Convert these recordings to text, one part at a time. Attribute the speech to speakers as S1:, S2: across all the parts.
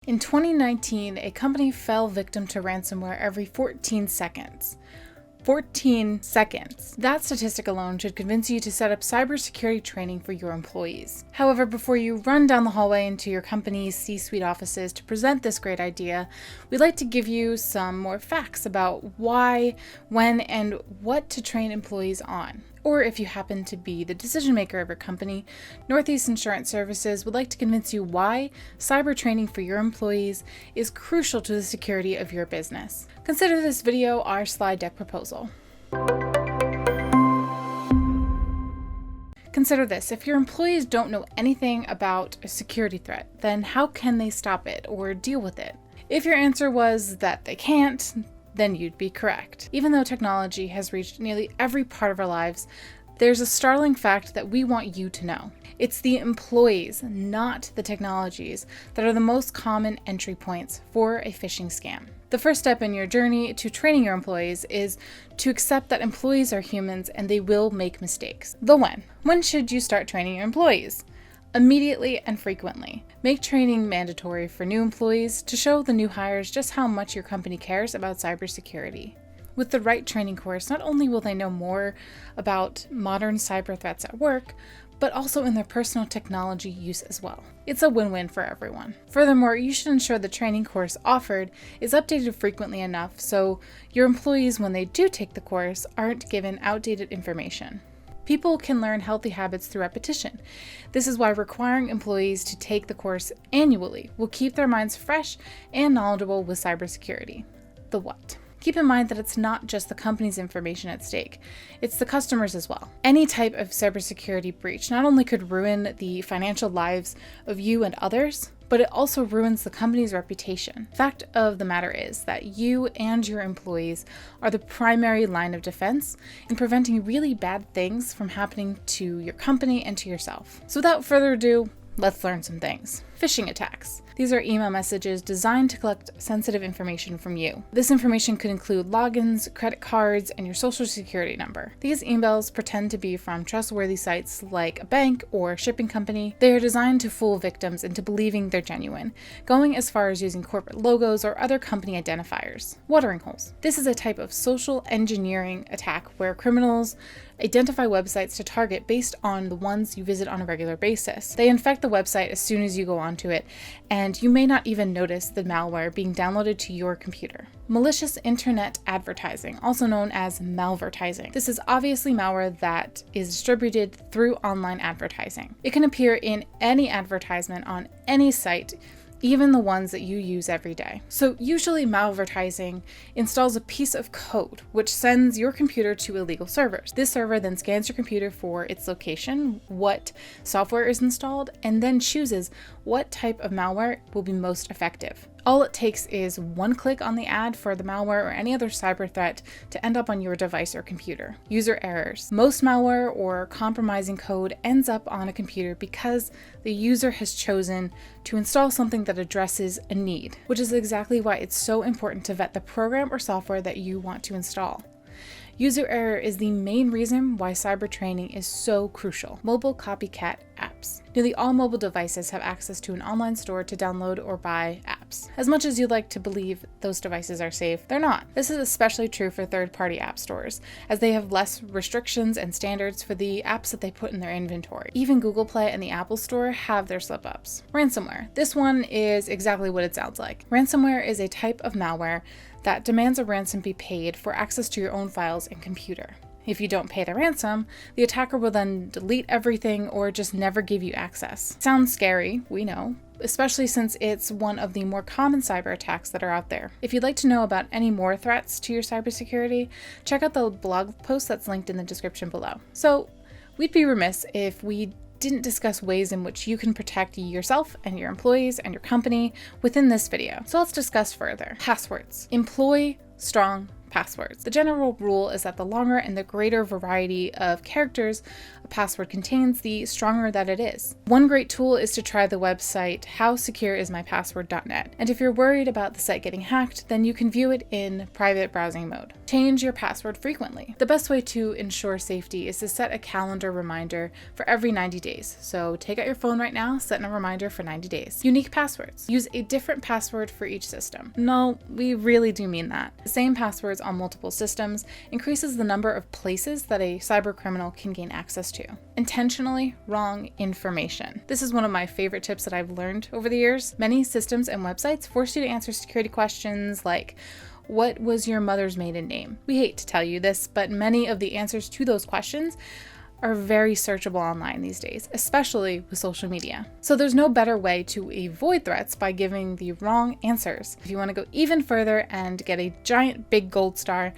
S1: In 2019, a company fell victim to ransomware every 14 seconds. 14 seconds. That statistic alone should convince you to set up cybersecurity training for your employees. However, before you run down the hallway into your company's C-suite offices to present this great idea, we'd like to give you some more facts about why, when, and what to train employees on. Or if you happen to be the decision maker of your company, Northeast Insurance Services would like to convince you why cyber training for your employees is crucial to the security of your business. Consider this video our slide deck proposal. Consider this: if your employees don't know anything about a security threat, then how can they stop it or deal with it? If your answer was that they can't, then you'd be correct. Even though technology has reached nearly every part of our lives, there's a startling fact that we want you to know. It's the employees, not the technologies, that are the most common entry points for a phishing scam. The first step in your journey to training your employees is to accept that employees are humans and they will make mistakes. The when. When should you start training your employees? Immediately and frequently. Make training mandatory for new employees to show the new hires just how much your company cares about cybersecurity. With the right training course, not only will they know more about modern cyber threats at work, but also in their personal technology use as well. It's a win-win for everyone. Furthermore, you should ensure the training course offered is updated frequently enough so your employees, when they do take the course, aren't given outdated information. People can learn healthy habits through repetition. This is why requiring employees to take the course annually will keep their minds fresh and knowledgeable with cybersecurity. The what. Keep in mind that it's not just the company's information at stake, it's the customers as well. Any type of cybersecurity breach not only could ruin the financial lives of you and others, but it also ruins the company's reputation. Fact of the matter is that you and your employees are the primary line of defense in preventing really bad things from happening to your company and to yourself. So without further ado, let's learn some things. Phishing attacks. These are email messages designed to collect sensitive information from you. This information could include logins, credit cards, and your social security number. These emails pretend to be from trustworthy sites like a bank or shipping company. They are designed to fool victims into believing they're genuine, going as far as using corporate logos or other company identifiers. Watering holes. This is a type of social engineering attack where criminals identify websites to target based on the ones you visit on a regular basis. They infect the website as soon as you go onto it, and you may not even notice the malware being downloaded to your computer. Malicious internet advertising, also known as malvertising. This is obviously malware that is distributed through online advertising. It can appear in any advertisement on any site, even the ones that you use every day. So usually malvertising installs a piece of code which sends your computer to illegal servers. This server then scans your computer for its location, what software is installed, and then chooses what type of malware will be most effective. All it takes is one click on the ad for the malware or any other cyber threat to end up on your device or computer. User errors. Most malware or compromising code ends up on a computer because the user has chosen to install something that addresses a need, which is exactly why it's so important to vet the program or software that you want to install. User error is the main reason why cyber training is so crucial. Mobile copycat apps. Nearly all mobile devices have access to an online store to download or buy apps. As much as you'd like to believe those devices are safe, they're not. This is especially true for third-party app stores, as they have less restrictions and standards for the apps that they put in their inventory. Even Google Play and the Apple Store have their slip-ups. Ransomware. This one is exactly what it sounds like. Ransomware is a type of malware that demands a ransom be paid for access to your own files and computer. If you don't pay the ransom, the attacker will then delete everything or just never give you access. Sounds scary, we know, especially since it's one of the more common cyber attacks that are out there. If you'd like to know about any more threats to your cybersecurity, check out the blog post that's linked in the description below. So, we'd be remiss if we didn't discuss ways in which you can protect yourself and your employees and your company within this video. So let's discuss further. Passwords. Employ strong passwords. The general rule is that the longer and the greater variety of characters a password contains, the stronger that it is. One great tool is to try the website howsecureismypassword.net. And if you're worried about the site getting hacked, then you can view it in private browsing mode. Change your password frequently. The best way to ensure safety is to set a calendar reminder for every 90 days. So take out your phone right now, set a reminder for 90 days. Unique passwords. Use a different password for each system. No, we really do mean that. The same passwords on multiple systems increases the number of places that a cyber criminal can gain access to. Intentionally wrong information. This is one of my favorite tips that I've learned over the years. Many systems and websites force you to answer security questions like, what was your mother's maiden name? We hate to tell you this, but many of the answers to those questions are very searchable online these days, especially with social media. So there's no better way to avoid threats by giving the wrong answers. If you want to go even further and get a giant big gold star,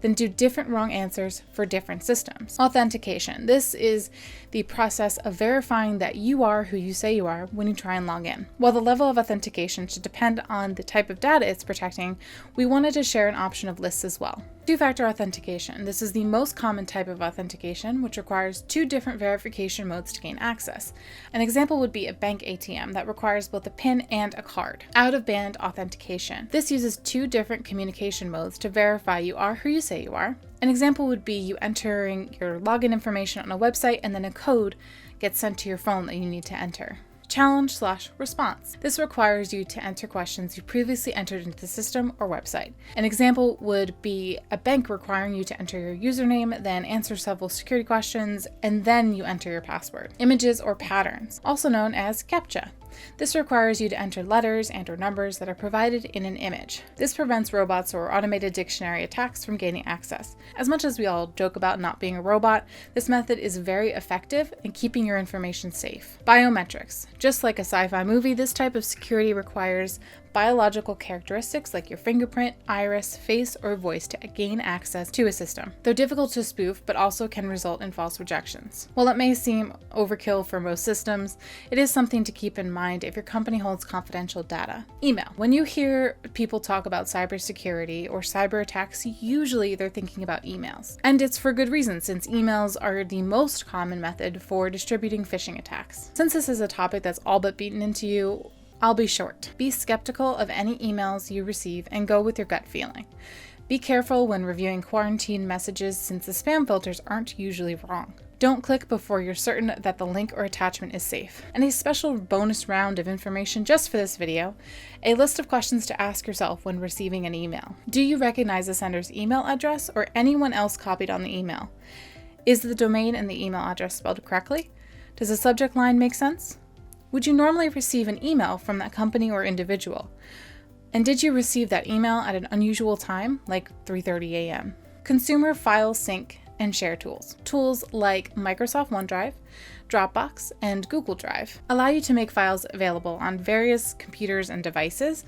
S1: then do different wrong answers for different systems. Authentication. This is the process of verifying that you are who you say you are when you try and log in. While the level of authentication should depend on the type of data it's protecting, we wanted to share an option of lists as well. Two-factor authentication. This is the most common type of authentication, which requires two different verification modes to gain access. An example would be a bank ATM that requires both a PIN and a card. Out-of-band authentication. This uses two different communication modes to verify you are who you say you are. An example would be you entering your login information on a website and then a code gets sent to your phone that you need to enter. Challenge/response. This requires you to enter questions you previously entered into the system or website. An example would be a bank requiring you to enter your username, then answer several security questions, and then you enter your password. Images or patterns, also known as CAPTCHA. This requires you to enter letters and/or numbers that are provided in an image. This prevents robots or automated dictionary attacks from gaining access. As much as we all joke about not being a robot, this method is very effective in keeping your information safe. Biometrics. Just like a sci-fi movie, this type of security requires biological characteristics like your fingerprint, iris, face, or voice to gain access to a system. They're difficult to spoof, but also can result in false rejections. While it may seem overkill for most systems, it is something to keep in mind if your company holds confidential data. Email. When you hear people talk about cybersecurity or cyber attacks, usually they're thinking about emails. And it's for good reason, since emails are the most common method for distributing phishing attacks. Since this is a topic that's all but beaten into you, I'll be short. Be skeptical of any emails you receive and go with your gut feeling. Be careful when reviewing quarantine messages since the spam filters aren't usually wrong. Don't click before you're certain that the link or attachment is safe. And a special bonus round of information just for this video, a list of questions to ask yourself when receiving an email. Do you recognize the sender's email address or anyone else copied on the email? Is the domain and the email address spelled correctly? Does the subject line make sense? Would you normally receive an email from that company or individual? And did you receive that email at an unusual time, like 3:30 a.m.? Consumer file sync and share tools. Tools like Microsoft OneDrive, Dropbox, and Google Drive allow you to make files available on various computers and devices,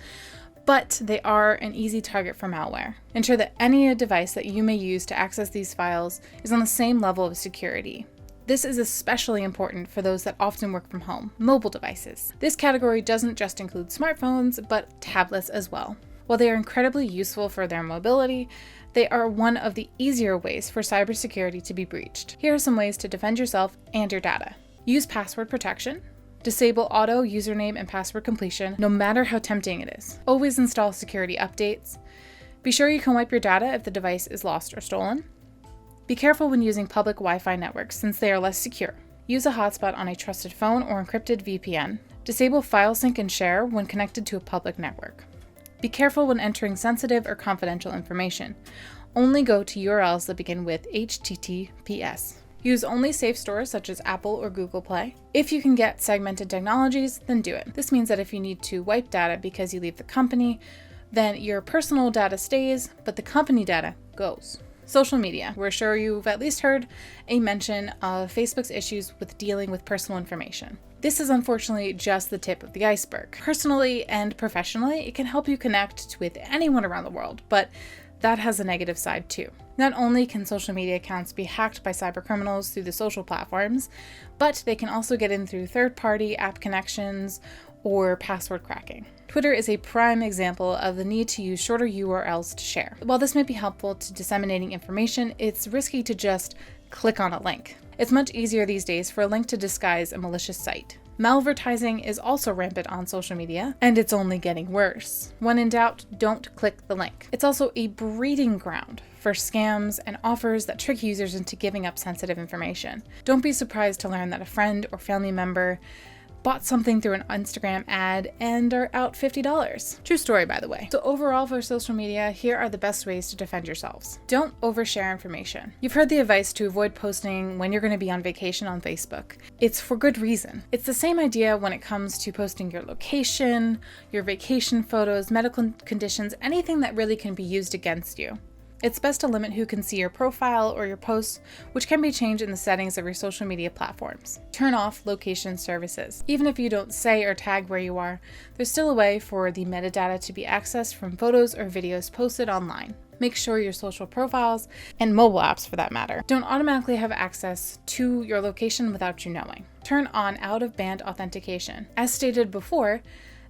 S1: but they are an easy target for malware. Ensure that any device that you may use to access these files is on the same level of security. This is especially important for those that often work from home, mobile devices. This category doesn't just include smartphones, but tablets as well. While they are incredibly useful for their mobility, they are one of the easier ways for cybersecurity to be breached. Here are some ways to defend yourself and your data. Use password protection. Disable auto username and password completion, no matter how tempting it is. Always install security updates. Be sure you can wipe your data if the device is lost or stolen. Be careful when using public Wi-Fi networks since they are less secure. Use a hotspot on a trusted phone or encrypted VPN. Disable file sync and share when connected to a public network. Be careful when entering sensitive or confidential information. Only go to URLs that begin with HTTPS. Use only safe stores such as Apple or Google Play. If you can get segmented technologies, then do it. This means that if you need to wipe data because you leave the company, then your personal data stays, but the company data goes. Social media. We're sure you've at least heard a mention of Facebook's issues with dealing with personal information. This is unfortunately just the tip of the iceberg. Personally and professionally, it can help you connect with anyone around the world, but that has a negative side too. Not only can social media accounts be hacked by cybercriminals through the social platforms, but they can also get in through third-party app connections or password cracking. Twitter is a prime example of the need to use shorter URLs to share. While this may be helpful to disseminating information, it's risky to just click on a link. It's much easier these days for a link to disguise a malicious site. Malvertising is also rampant on social media, and it's only getting worse. When in doubt, don't click the link. It's also a breeding ground for scams and offers that trick users into giving up sensitive information. Don't be surprised to learn that a friend or family member bought something through an Instagram ad and are out $50. True story, by the way. So overall for social media, here are the best ways to defend yourselves. Don't overshare information. You've heard the advice to avoid posting when you're going to be on vacation on Facebook. It's for good reason. It's the same idea when it comes to posting your location, your vacation photos, medical conditions, anything that really can be used against you. It's best to limit who can see your profile or your posts, which can be changed in the settings of your social media platforms. Turn off location services. Even if you don't say or tag where you are, there's still a way for the metadata to be accessed from photos or videos posted online. Make sure your social profiles, and mobile apps for that matter, don't automatically have access to your location without you knowing. Turn on out-of-band authentication. As stated before,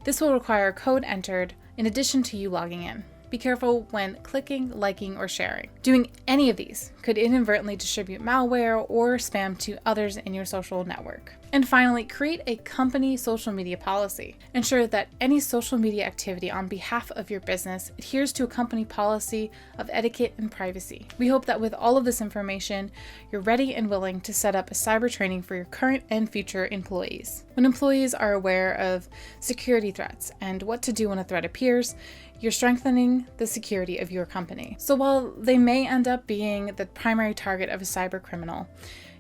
S1: this will require a code entered in addition to you logging in. Be careful when clicking, liking, or sharing. Doing any of these could inadvertently distribute malware or spam to others in your social network. And finally, create a company social media policy. Ensure that any social media activity on behalf of your business adheres to a company policy of etiquette and privacy. We hope that with all of this information, you're ready and willing to set up a cyber training for your current and future employees. When employees are aware of security threats and what to do when a threat appears, you're strengthening the security of your company. So while they may end up being the primary target of a cyber criminal,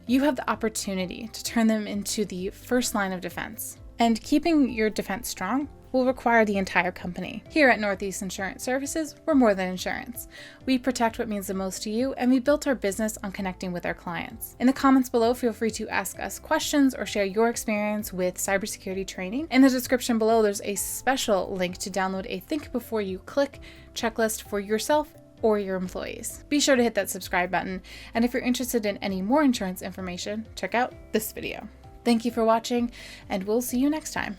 S1: you have the opportunity to turn them into the first line of defense. And keeping your defense strong will require the entire company. Here at Northeast Insurance Services, we're more than insurance. We protect what means the most to you, and we built our business on connecting with our clients. In the comments below, feel free to ask us questions or share your experience with cybersecurity training. In the description below, there's a special link to download a Think Before You Click checklist for yourself or your employees. Be sure to hit that subscribe button, and if you're interested in any more insurance information, check out this video. Thank you for watching, and we'll see you next time.